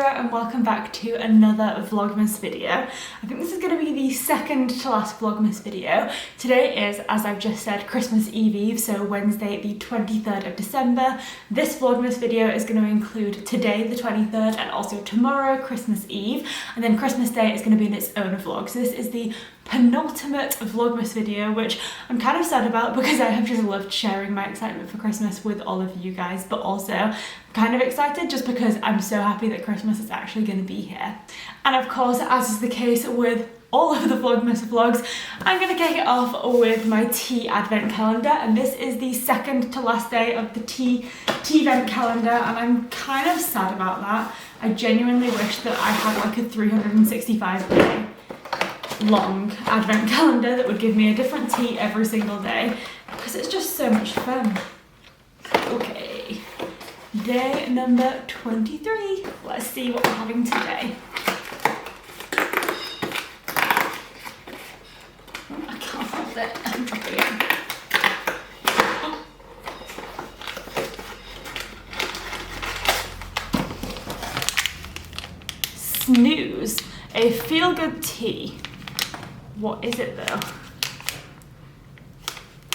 and welcome back to another Vlogmas video. I think this is going to be the second to last Vlogmas video. Today is, as I've just said, Christmas Eve, so Wednesday the 23rd of December. This Vlogmas video is going to include today the 23rd and also tomorrow, Christmas Eve, and then Christmas Day is going to be in its own vlog. So this is the penultimate Vlogmas video, which I'm kind of sad about because I have just loved sharing my excitement for Christmas with all of you guys, but also I'm kind of excited just because I'm so happy that Christmas is actually going to be here. And of course, as is the case with all of the Vlogmas vlogs, I'm going to kick it off with my tea advent calendar, and this is the second to last day of the tea advent calendar, and I'm kind of sad about that. I genuinely wish that I had like a 365 day long advent calendar that would give me a different tea every single day because it's just so much fun. Okay, day number 23. Let's see what we're having today. I can't hold it. I'm dropping it. Snooze, a feel-good tea. What is it though?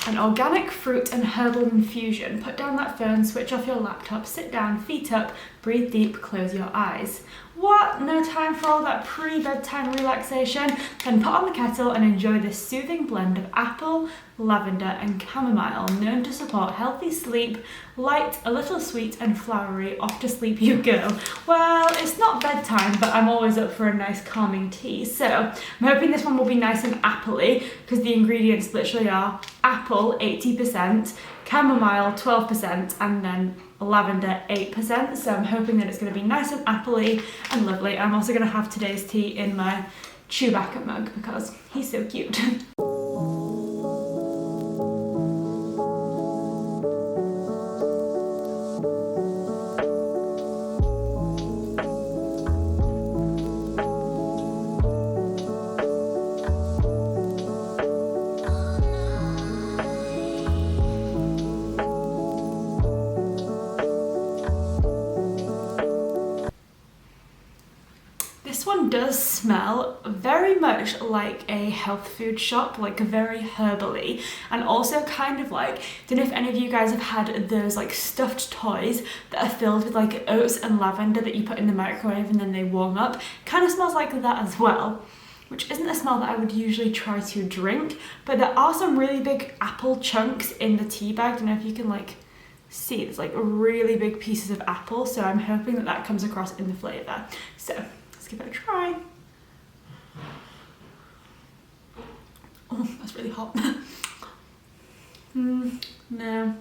An organic fruit and herbal infusion. Put down that phone, switch off your laptop, sit down, feet up, breathe deep, close your eyes. What? No time for all that pre-bedtime relaxation? Then put on the kettle and enjoy this soothing blend of apple, lavender and chamomile, known to support healthy sleep, light, a little sweet and flowery. Off to sleep you go. Well, it's not bedtime, but I'm always up for a nice calming tea, so I'm hoping this one will be nice and apple-y because the ingredients literally are apple 80%, chamomile 12%, and then lavender 8%, so I'm hoping that it's going to be nice and apple-y and lovely. I'm also going to have today's tea in my Chewbacca mug because he's so cute. This one does smell very much like a health food shop, like very herbally, and also kind of like, don't know if any of you guys have had those like stuffed toys that are filled with like oats and lavender that you put in the microwave and then they warm up. Kind of smells like that as well, which isn't a smell that I would usually try to drink, but there are some really big apple chunks in the tea bag. I don't know if you can like see, there's like really big pieces of apple, so I'm hoping that that comes across in the flavour. So give it a try. Oh, that's really hot. No.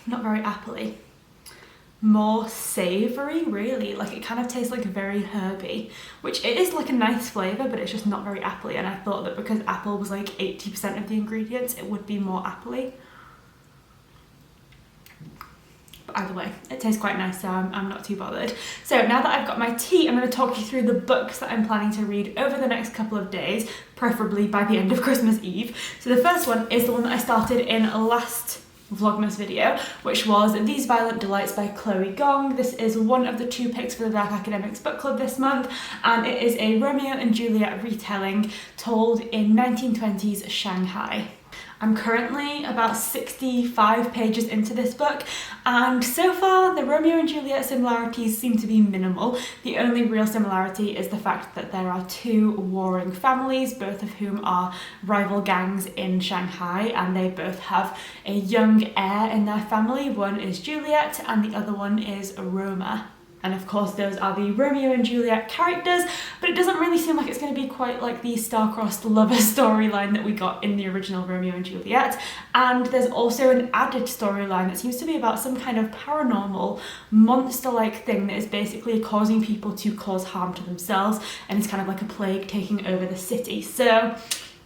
Not very apple-y. More savoury, really. Like it kind of tastes like very herby, which it is like a nice flavour, but it's just not very apple-y, and I thought that because apple was like 80% of the ingredients, it would be more apple-y. Either way, it tastes quite nice, so I'm not too bothered. So now that I've got my tea, I'm going to talk you through the books that I'm planning to read over the next couple of days, preferably by the end of Christmas Eve. So the first one is the one that I started in last Vlogmas video, which was These Violent Delights by Chloe Gong. This is one of the 2 picks for the Dark Academics book club this month, and it is a Romeo and Juliet retelling told in 1920s Shanghai. I'm currently about 65 pages into this book, and so far the Romeo and Juliet similarities seem to be minimal. The only real similarity is the fact that there are 2 warring families, both of whom are rival gangs in Shanghai, and they both have a young heir in their family. One is Juliet and the other one is Roma. And of course those are the Romeo and Juliet characters, but it doesn't really seem like it's going to be quite like the star-crossed lover storyline that we got in the original Romeo and Juliet. And there's also an added storyline that seems to be about some kind of paranormal monster-like thing that is basically causing people to cause harm to themselves, and it's kind of like a plague taking over the city. So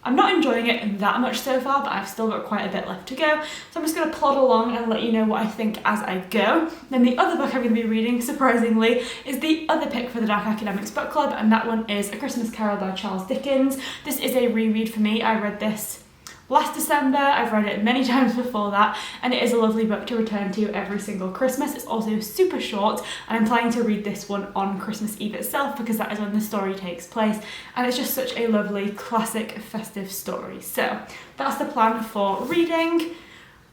I'm not enjoying it that much so far, but I've still got quite a bit left to go. So I'm just going to plod along and let you know what I think as I go. Then the other book I'm going to be reading, surprisingly, is the other pick for the Dark Academics book club, and that one is A Christmas Carol by Charles Dickens. This is a reread for me. I read this last December. I've read it many times before that, and it is a lovely book to return to every single Christmas. It's also super short, and I'm planning to read this one on Christmas Eve itself because that is when the story takes place, and it's just such a lovely classic festive story. So that's the plan for reading.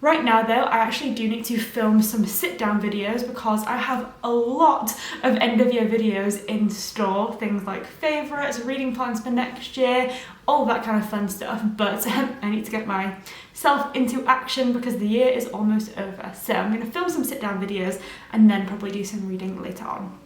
Right now though, I actually do need to film some sit-down videos because I have a lot of end-of-year videos in store, things like favourites, reading plans for next year, all that kind of fun stuff, but I need to get myself into action because the year is almost over. So I'm going to film some sit-down videos and then probably do some reading later on.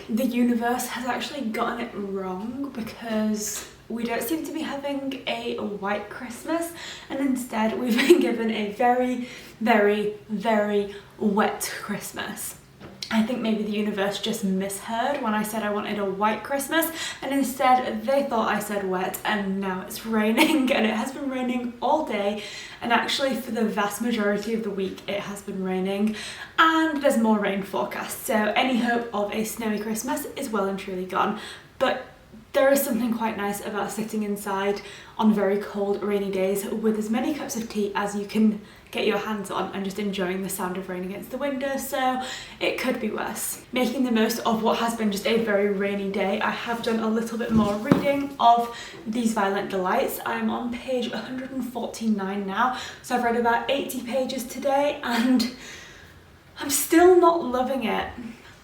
The universe has actually gotten it wrong because we don't seem to be having a white Christmas, and instead we've been given a very, very, very wet Christmas. I think maybe the universe just misheard when I said I wanted a white Christmas, and instead they thought I said wet, and now it's raining, and it has been raining all day, and actually for the vast majority of the week it has been raining, and there's more rain forecast, so any hope of a snowy Christmas is well and truly gone. But there is something quite nice about sitting inside on very cold, rainy days with as many cups of tea as you can get your hands on and just enjoying the sound of rain against the window, so it could be worse. Making the most of what has been just a very rainy day, I have done a little bit more reading of These Violent Delights. I'm on page 149 now, so I've read about 80 pages today and I'm still not loving it.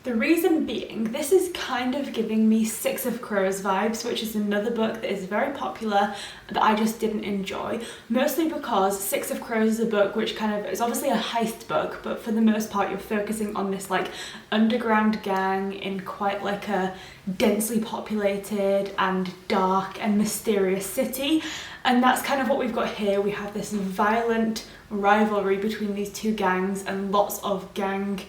The reason being, this is kind of giving me Six of Crows vibes, which is another book that is very popular that I just didn't enjoy, mostly because Six of Crows is a book which kind of is obviously a heist book, but for the most part you're focusing on this like underground gang in quite like a densely populated and dark and mysterious city, and that's kind of what we've got here. We have this violent rivalry between these two gangs and lots of gang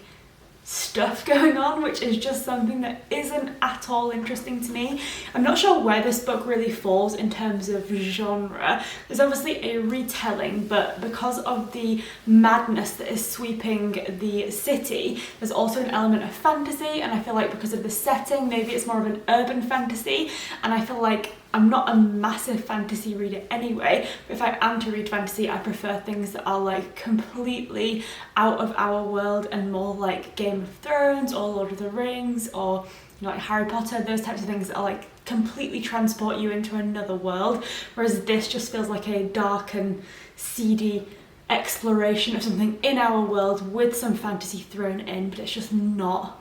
stuff going on, which is just something that isn't at all interesting to me. I'm not sure where this book really falls in terms of genre. There's obviously a retelling, but because of the madness that is sweeping the city, there's also an element of fantasy, and I feel like because of the setting, maybe it's more of an urban fantasy, and I feel like I'm not a massive fantasy reader anyway, but if I am to read fantasy, I prefer things that are like completely out of our world and more like Game of Thrones or Lord of the Rings or like Harry Potter, those types of things that are like completely transport you into another world, whereas this just feels like a dark and seedy exploration of something in our world with some fantasy thrown in, but it's just not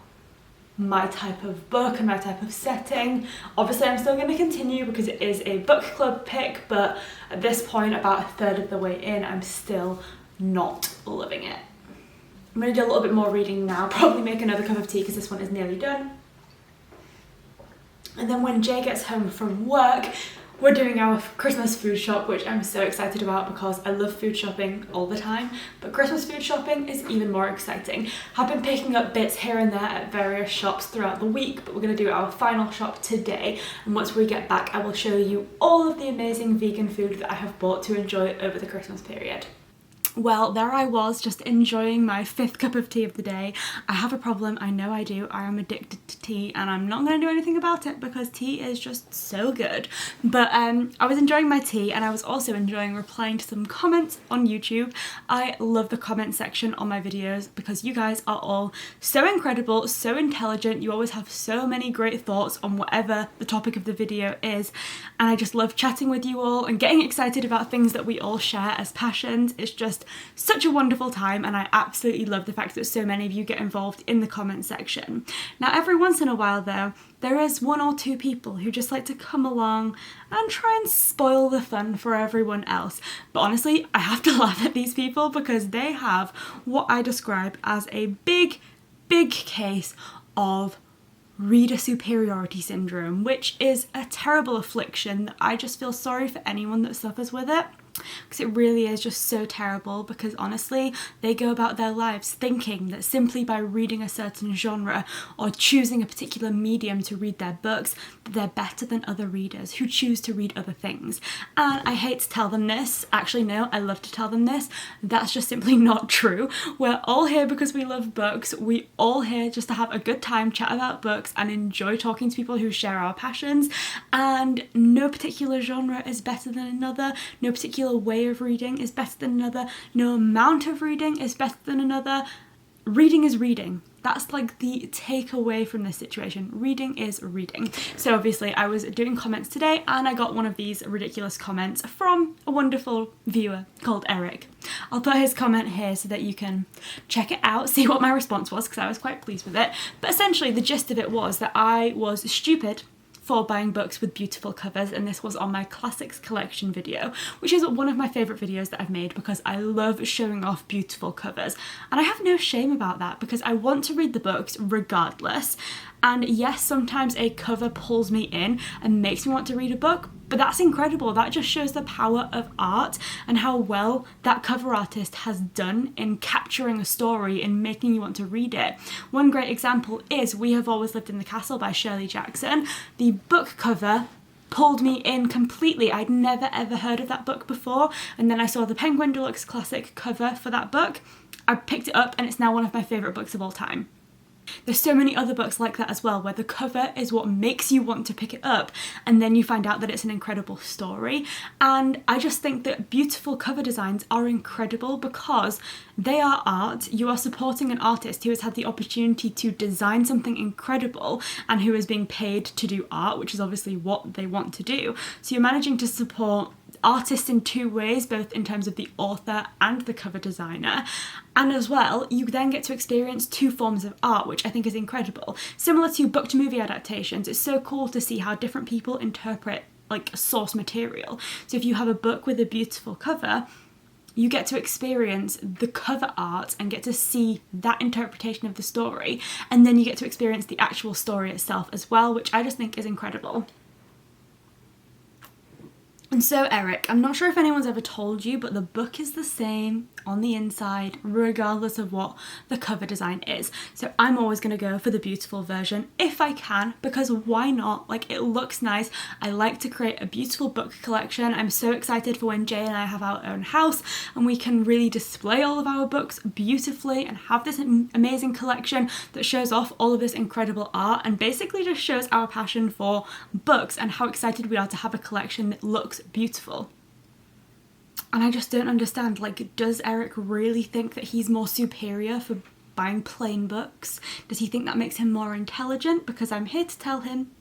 my type of book and my type of setting. Obviously I'm still going to continue because it is a book club pick, but at this point, about a third of the way in, I'm still not loving it. I'm going to do a little bit more reading now, probably make another cup of tea because this one is nearly done. And then when Jay gets home from work, we're doing our Christmas food shop, which I'm so excited about because I love food shopping all the time, but Christmas food shopping is even more exciting. I've been picking up bits here and there at various shops throughout the week, but we're going to do our final shop today, and once we get back I will show you all of the amazing vegan food that I have bought to enjoy over the Christmas period. Well, there I was, just enjoying my 5th cup of tea of the day. I have a problem, I know I do. I am addicted to tea and I'm not going to do anything about it because tea is just so good. But I was enjoying my tea and I was also enjoying replying to some comments on YouTube. I love the comment section on my videos because you guys are all so incredible, so intelligent. You always have so many great thoughts on whatever the topic of the video is. And I just love chatting with you all and getting excited about things that we all share as passions. It's just such a wonderful time, and I absolutely love the fact that so many of you get involved in the comment section. Now, every once in a while though, there is 1 or 2 people who just like to come along and try and spoil the fun for everyone else. But honestly, I have to laugh at these people because they have what I describe as a big case of reader superiority syndrome, which is a terrible affliction that I just feel sorry for anyone that suffers with it. Because it really is just so terrible, because honestly they go about their lives thinking that simply by reading a certain genre or choosing a particular medium to read their books that they're better than other readers who choose to read other things. And I hate to tell them this, actually no, I love to tell them this, that's just simply not true. We're all here because we love books, we all here just to have a good time, chat about books and enjoy talking to people who share our passions, and no particular genre is better than another, no particular way of reading is better than another, no amount of reading is better than another. Reading is reading. That's like the takeaway from this situation. Reading is reading. So obviously I was doing comments today and I got one of these ridiculous comments from a wonderful viewer called Eric. I'll put his comment here so that you can check it out, see what my response was, because I was quite pleased with it. But essentially the gist of it was that I was stupid for buying books with beautiful covers, and this was on my classics collection video, which is one of my favourite videos that I've made because I love showing off beautiful covers, and I have no shame about that because I want to read the books regardless. And yes, sometimes a cover pulls me in and makes me want to read a book, but that's incredible. That just shows the power of art and how well that cover artist has done in capturing a story and making you want to read it. One great example is We Have Always Lived in the Castle by Shirley Jackson. The book cover pulled me in completely. I'd never ever heard of that book before, and then I saw the Penguin Deluxe Classic cover for that book. I picked it up and it's now one of my favourite books of all time. There's so many other books like that as well, where the cover is what makes you want to pick it up, and then you find out that it's an incredible story. And I just think that beautiful cover designs are incredible because they are art. You are supporting an artist who has had the opportunity to design something incredible and who is being paid to do art, which is obviously what they want to do. So you're managing to support artists in 2 ways, both in terms of the author and the cover designer, and as well you then get to experience 2 forms of art, which I think is incredible. Similar to book to movie adaptations, it's so cool to see how different people interpret like source material. So if you have a book with a beautiful cover, you get to experience the cover art and get to see that interpretation of the story, and then you get to experience the actual story itself as well, which I just think is incredible. And so Eric, I'm not sure if anyone's ever told you, but the book is the same on the inside regardless of what the cover design is. So I'm always going to go for the beautiful version if I can, because why not? Like, it looks nice. I like to create a beautiful book collection. I'm so excited for when Jay and I have our own house and we can really display all of our books beautifully and have this amazing collection that shows off all of this incredible art and basically just shows our passion for books and how excited we are to have a collection that looks beautiful. And I just don't understand, like, does Eric really think that he's more superior for buying plain books? Does he think that makes him more intelligent? Because I'm here to tell him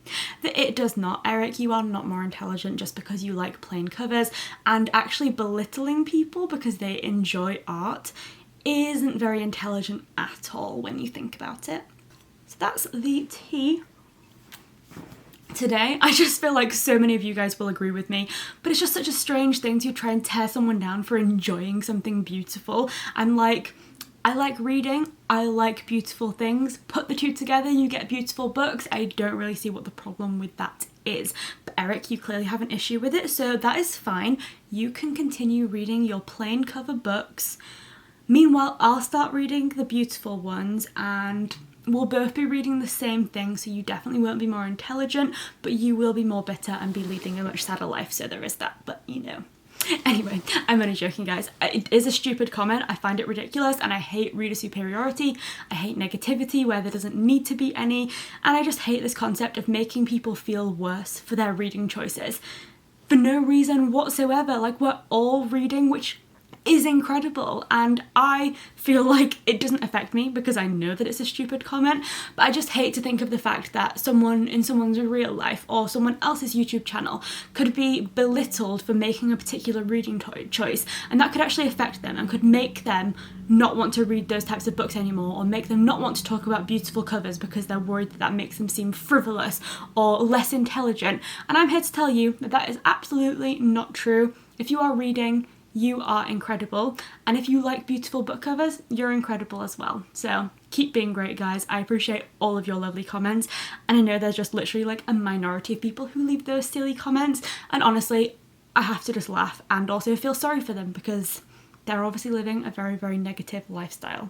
that it does not. Eric, you are not more intelligent just because you like plain covers, and actually belittling people because they enjoy art isn't very intelligent at all when you think about it. So that's the tea today. I just feel like so many of you guys will agree with me, but it's just such a strange thing to try and tear someone down for enjoying something beautiful. I'm like, I like reading, I like beautiful things. Put the two together, you get beautiful books. I don't really see what the problem with that is. But Eric, you clearly have an issue with it, so that is fine. You can continue reading your plain cover books. Meanwhile, I'll start reading the beautiful ones, and we'll both be reading the same thing, so you definitely won't be more intelligent, but you will be more bitter and be leading a much sadder life, so there is that, but you know. Anyway, I'm only joking, guys. It is a stupid comment. I find it ridiculous, and I hate reader superiority. I hate negativity where there doesn't need to be any, and I just hate this concept of making people feel worse for their reading choices for no reason whatsoever. Like, we're all reading, which is incredible, and I feel like it doesn't affect me because I know that it's a stupid comment, but I just hate to think of the fact that someone in someone's real life or someone else's YouTube channel could be belittled for making a particular reading choice, and that could actually affect them and could make them not want to read those types of books anymore, or make them not want to talk about beautiful covers because they're worried that that makes them seem frivolous or less intelligent. And I'm here to tell you that that is absolutely not true. If you are reading, you are incredible, and if you like beautiful book covers, you're incredible as well. So keep being great, guys. I appreciate all of your lovely comments, and I know there's just literally like a minority of people who leave those silly comments, and honestly, I have to just laugh and also feel sorry for them because they're obviously living a very, very negative lifestyle.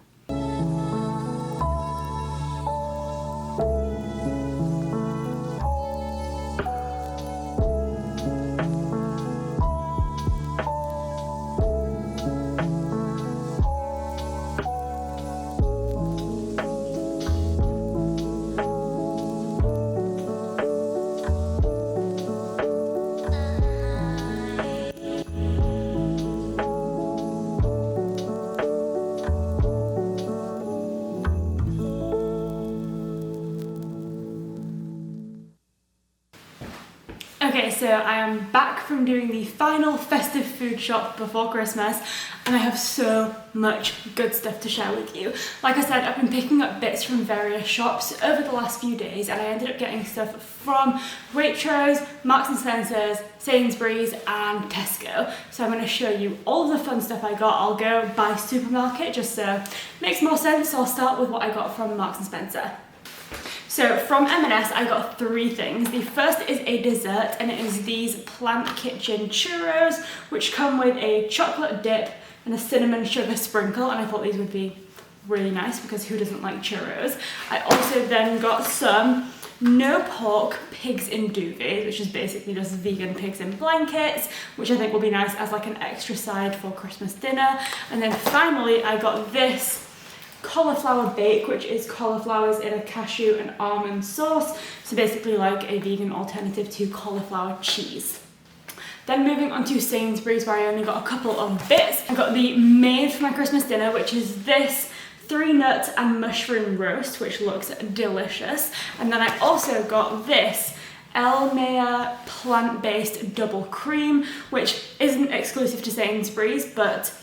Okay, so I am back from doing the final festive food shop before Christmas, and I have so much good stuff to share with you. Like I said, I've been picking up bits from various shops over the last few days, and I ended up getting stuff from Waitrose, Marks & Spencer's, Sainsbury's and Tesco. So I'm going to show you all of the fun stuff I got. I'll go by supermarket just so it makes more sense, so I'll start with what I got from Marks & Spencer. So from M&S I got 3 things. The first is a dessert, and it is these Plant Kitchen churros, which come with a chocolate dip and a cinnamon sugar sprinkle, and I thought these would be really nice because who doesn't like churros? I also then got some no pork pigs in duvets, which is basically just vegan pigs in blankets, which I think will be nice as like an extra side for Christmas dinner. And then finally I got this cauliflower bake, which is cauliflowers in a cashew and almond sauce, so basically like a vegan alternative to cauliflower cheese. Then moving on to Sainsbury's, where I only got a couple of bits. I got the main for my Christmas dinner, which is this 3-nut and mushroom roast, which looks delicious. And then I also got this Elmea plant-based double cream, which isn't exclusive to Sainsbury's, but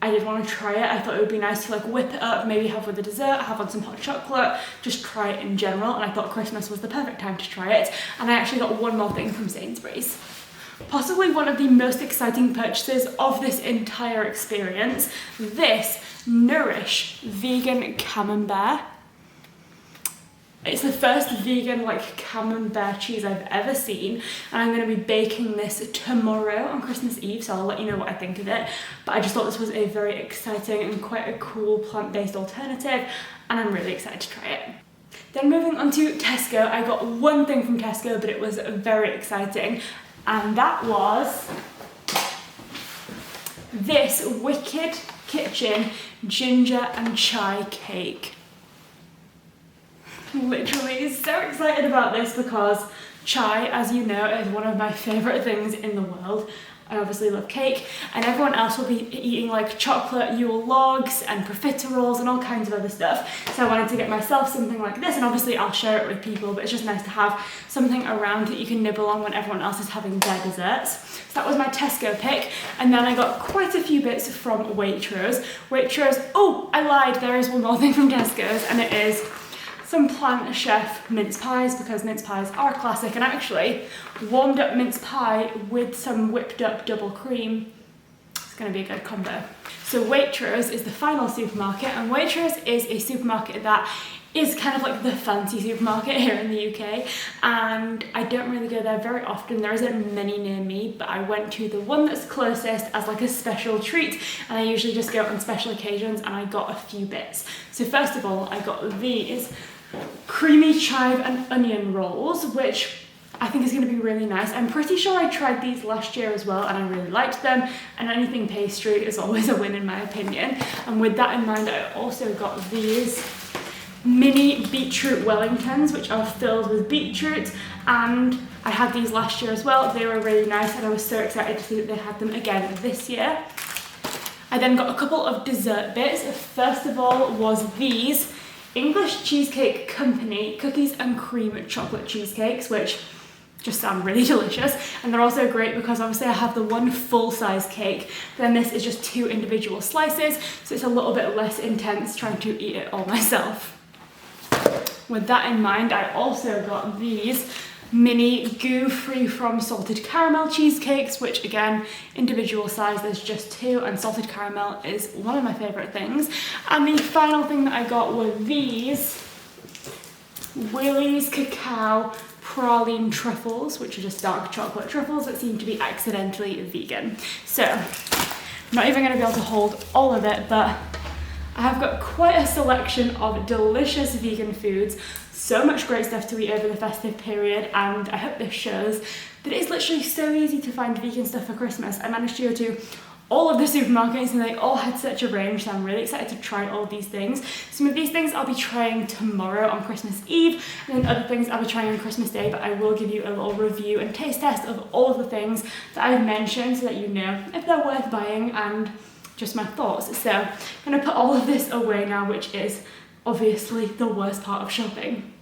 I did want to try it. I thought it would be nice to like whip it up, maybe have with a dessert, have on some hot chocolate, just try it in general, and I thought Christmas was the perfect time to try it. And I actually got one more thing from Sainsbury's. Possibly one of the most exciting purchases of this entire experience, this Nourish vegan camembert. It's the first vegan like camembert cheese I've ever seen, and I'm going to be baking this tomorrow on Christmas Eve, so I'll let you know what I think of it. But I just thought this was a very exciting and quite a cool plant-based alternative, and I'm really excited to try it. Then moving on to Tesco, I got one thing from Tesco, but it was very exciting, and that was this Wicked Kitchen ginger and chai cake. Literally so excited about this because chai, as you know, is one of my favourite things in the world. I obviously love cake, and everyone else will be eating like chocolate Yule logs and profiteroles and all kinds of other stuff. So I wanted to get myself something like this, and obviously I'll share it with people, but it's just nice to have something around that you can nibble on when everyone else is having their desserts. So that was my Tesco pick, and then I got quite a few bits from Waitrose. Oh, I lied, there is one more thing from Tesco's, and it is some Plant Chef mince pies, because mince pies are a classic, and actually warmed up mince pie with some whipped up double cream. It's going to be a good combo. So Waitrose is the final supermarket, and Waitrose is a supermarket that is kind of like the fancy supermarket here in the UK, and I don't really go there very often. There isn't many near me, but I went to the one that's closest as like a special treat, and I usually just go on special occasions, and I got a few bits. So first of all, I got these creamy chive and onion rolls, which I think is going to be really nice. I'm pretty sure I tried these last year as well and I really liked them, and anything pastry is always a win in my opinion. And with that in mind, I also got these mini beetroot Wellingtons, which are filled with beetroot, and I had these last year as well. They were really nice and I was so excited to see that they had them again this year. I then got a couple of dessert bits. First of all was these English Cheesecake Company cookies and cream chocolate cheesecakes, which just sound really delicious, and they're also great because obviously I have the one full-size cake, then this is just 2 individual slices, so it's a little bit less intense trying to eat it all myself. With that in mind, I also got these mini goo free from salted caramel cheesecakes, which again, individual size, there's just 2, and salted caramel is one of my favourite things. And the final thing that I got were these Willie's Cacao praline truffles, which are just dark chocolate truffles that seem to be accidentally vegan. So I'm not even going to be able to hold all of it, but I have got quite a selection of delicious vegan foods, so much great stuff to eat over the festive period, and I hope this shows that it's literally so easy to find vegan stuff for Christmas. I managed to go to all of the supermarkets and they all had such a range, so I'm really excited to try all of these things. Some of these things I'll be trying tomorrow on Christmas Eve, and then other things I'll be trying on Christmas Day, but I will give you a little review and taste test of all of the things that I've mentioned so that you know if they're worth buying and just my thoughts. So I'm going to put all of this away now, which is obviously the worst part of shopping.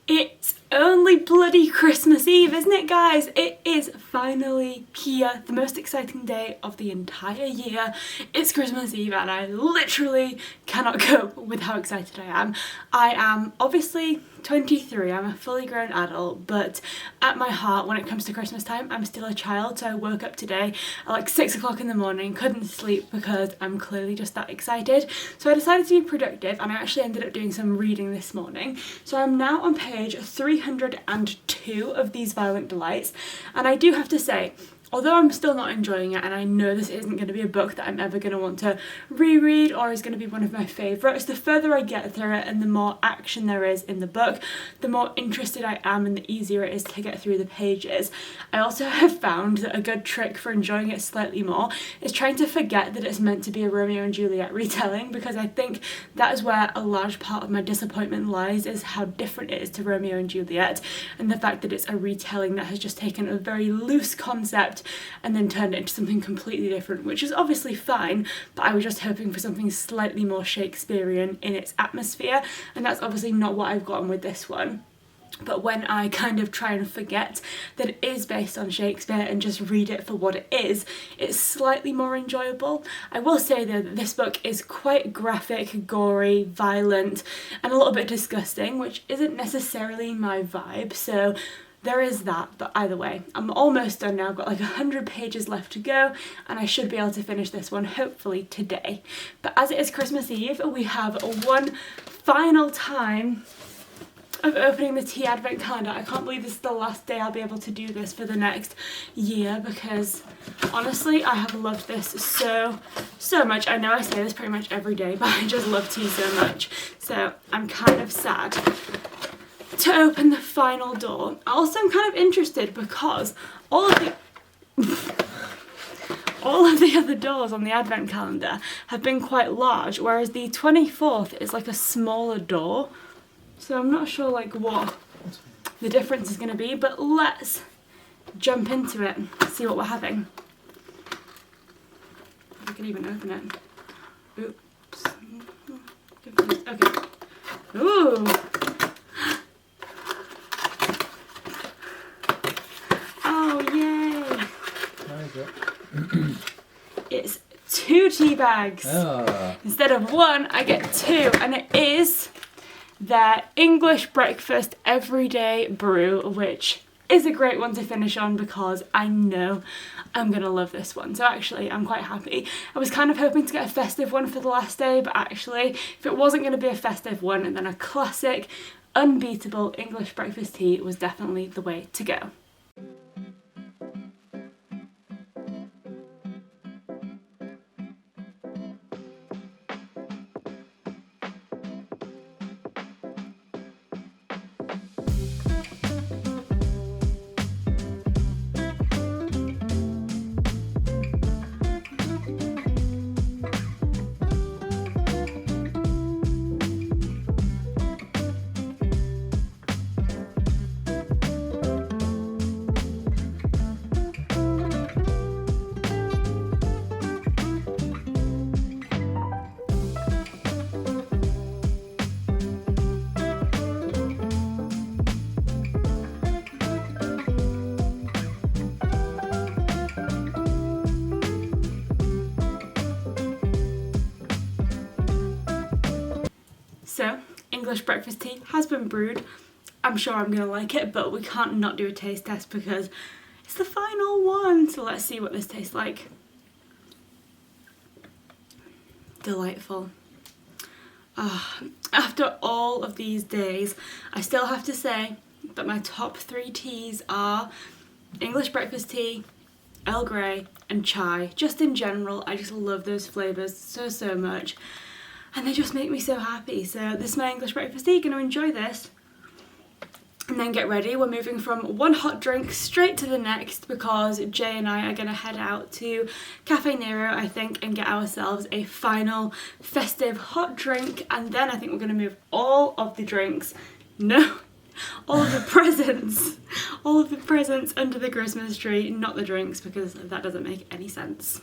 It's only bloody Christmas Eve, isn't it, guys? It is finally here, the most exciting day of the entire year. It's Christmas Eve and I literally cannot cope with how excited I am. I am obviously 23, I'm a fully grown adult, but at my heart, when it comes to Christmas time, I'm still a child. So I woke up today at like 6 o'clock in the morning, couldn't sleep because I'm clearly just that excited. So I decided to be productive and I actually ended up doing some reading this morning. So I'm now on page 302 of These Violent Delights, and I do have to say, although I'm still not enjoying it, and I know this isn't going to be a book that I'm ever going to want to reread or is going to be one of my favourites, the further I get through it and the more action there is in the book, the more interested I am and the easier it is to get through the pages. I also have found that a good trick for enjoying it slightly more is trying to forget that it's meant to be a Romeo and Juliet retelling, because I think that is where a large part of my disappointment lies, is how different it is to Romeo and Juliet, and the fact that it's a retelling that has just taken a very loose concept and then turned it into something completely different, which is obviously fine, but I was just hoping for something slightly more Shakespearean in its atmosphere, and that's obviously not what I've gotten with this one. But when I kind of try and forget that it is based on Shakespeare and just read it for what it is, it's slightly more enjoyable. I will say though that this book is quite graphic, gory, violent, and a little bit disgusting, which isn't necessarily my vibe, so there is that. But either way, I'm almost done now. I've got like 100 pages left to go and I should be able to finish this one hopefully today. But as it is Christmas Eve, we have one final time of opening the tea advent calendar. I can't believe this is the last day I'll be able to do this for the next year, because honestly I have loved this so much. I know I say this pretty much every day, but I just love tea so much. So I'm kind of sad to open the final door. Also, I'm kind of interested because all of the other doors on the advent calendar have been quite large, whereas the 24th is like a smaller door. So I'm not sure like what the difference is going to be, but let's jump into it and see what we're having. I can even open it. Oops. Okay. Ooh. Oh, yay. It's 2 tea bags. Instead of 1, I get 2, and it is their English breakfast everyday brew, which is a great one to finish on because I know I'm gonna love this one. So actually I'm quite happy. I was kind of hoping to get a festive one for the last day, but actually if it wasn't gonna be a festive one, then a classic unbeatable English breakfast tea was definitely the way to go. So, English breakfast tea has been brewed. I'm sure I'm gonna like it, but we can't not do a taste test because it's the final one. So let's see what this tastes like. Delightful. After all of these days, I still have to say that my top 3 teas are English breakfast tea, Earl Grey and chai. Just in general, I just love those flavours so much. And they just make me so happy. So this is my English breakfast tea. Gonna enjoy this. And then get ready. We're moving from one hot drink straight to the next because Jay and I are gonna head out to Cafe Nero, I think, and get ourselves a final festive hot drink. And then I think we're gonna move all of the presents under the Christmas tree, not the drinks, because that doesn't make any sense.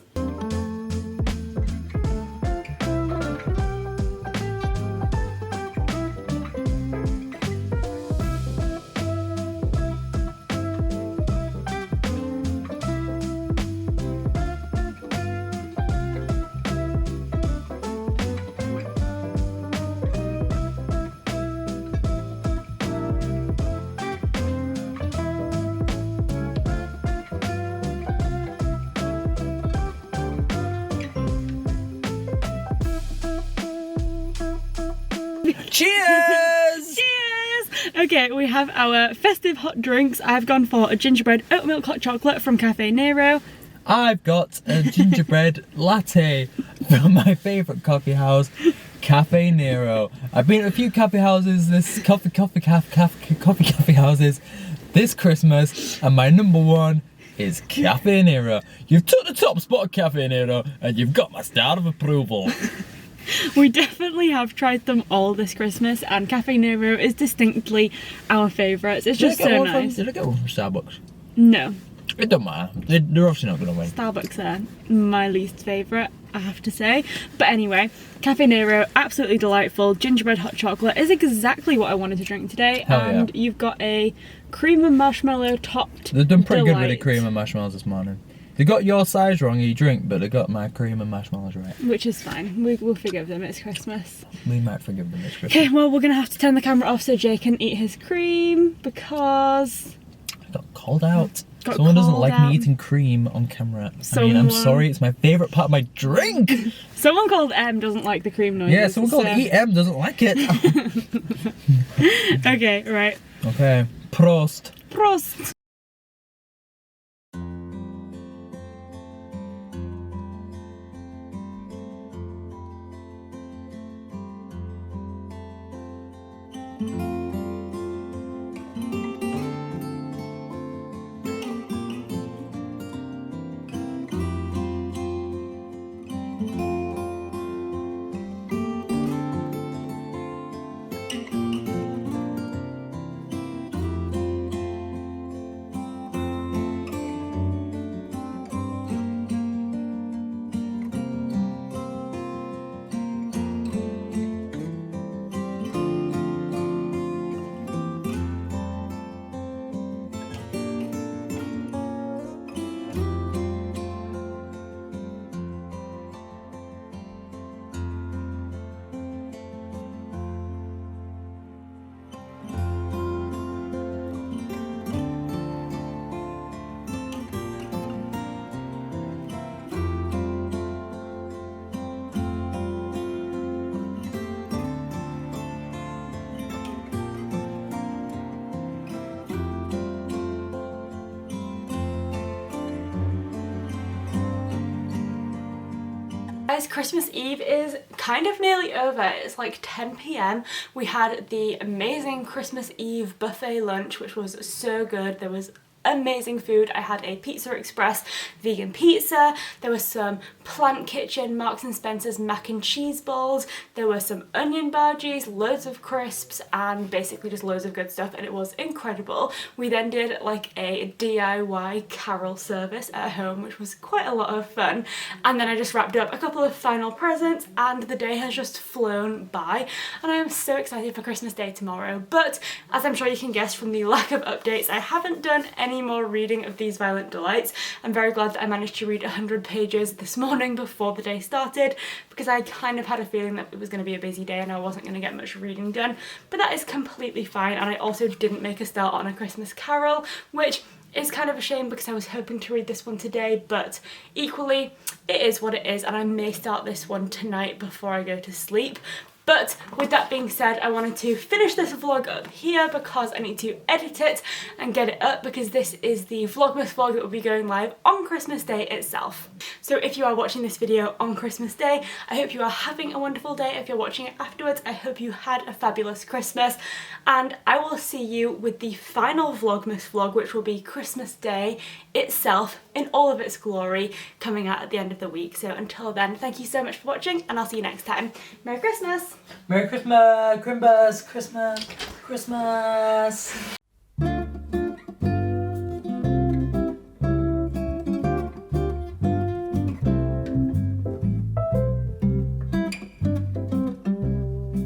Cheers! Cheers! Okay, we have our festive hot drinks. I've gone for a gingerbread oat milk hot chocolate from Cafe Nero. I've got a gingerbread latte from my favourite coffee house, Cafe Nero. I've been to a few coffee houses, coffee houses this Christmas, and my number 1 is Cafe Nero. You've took the top spot at Cafe Nero, and you've got my star of approval. We definitely have tried them all this Christmas, and Cafe Nero is distinctly our favourites. It's just so nice. Did I get one from Starbucks? No. It don't matter. They're obviously not going to win. Starbucks are my least favourite, I have to say. But anyway, Cafe Nero, absolutely delightful. Gingerbread hot chocolate is exactly what I wanted to drink today. Hell and yeah. You've got a cream and marshmallow topped They've done pretty delight. good with the cream and marshmallows this morning. They got your size wrong in your drink, but they got my cream and marshmallows right. Which is fine. We'll forgive them. It's Christmas. We might forgive them this Christmas. Okay, well, we're going to have to turn the camera off so Jay can eat his cream because I got called out. got Someone doesn't called like out. me eating cream on camera. I mean, I'm Someone- sorry, it's my favourite part of my drink! Someone called M doesn't like the cream noises. Yeah, someone called so- EM doesn't like it. Okay, right. Okay, Prost. Prost! Guys, Christmas Eve is kind of nearly over. It's like 10 p.m. We had the amazing Christmas Eve buffet lunch, which was so good. There was amazing food. I had a Pizza Express vegan pizza. There was some Plant Kitchen Marks and Spencer's mac and cheese balls. There were some onion bhajis, loads of crisps, and basically just loads of good stuff, and it was incredible. We then did like a DIY carol service at home, which was quite a lot of fun. And then I just wrapped up a couple of final presents, and the day has just flown by, and I am so excited for Christmas Day tomorrow. But as I'm sure you can guess from the lack of updates, I haven't done any more reading of These Violent Delights. I'm very glad that I managed to read 100 pages this morning before the day started, because I kind of had a feeling that it was going to be a busy day and I wasn't going to get much reading done, but that is completely fine. And I also didn't make a start on A Christmas Carol, which is kind of a shame because I was hoping to read this one today, but equally it is what it is, and I may start this one tonight before I go to sleep. But with that being said, I wanted to finish this vlog up here because I need to edit it and get it up, because this is the Vlogmas vlog that will be going live on Christmas Day itself. So if you are watching this video on Christmas Day, I hope you are having a wonderful day. If you're watching it afterwards, I hope you had a fabulous Christmas, and I will see you with the final Vlogmas vlog, which will be Christmas Day itself in all of its glory, coming out at the end of the week. So until then, thank you so much for watching, and I'll see you next time. Merry Christmas! Merry Christmas, Crimbus, Christmas.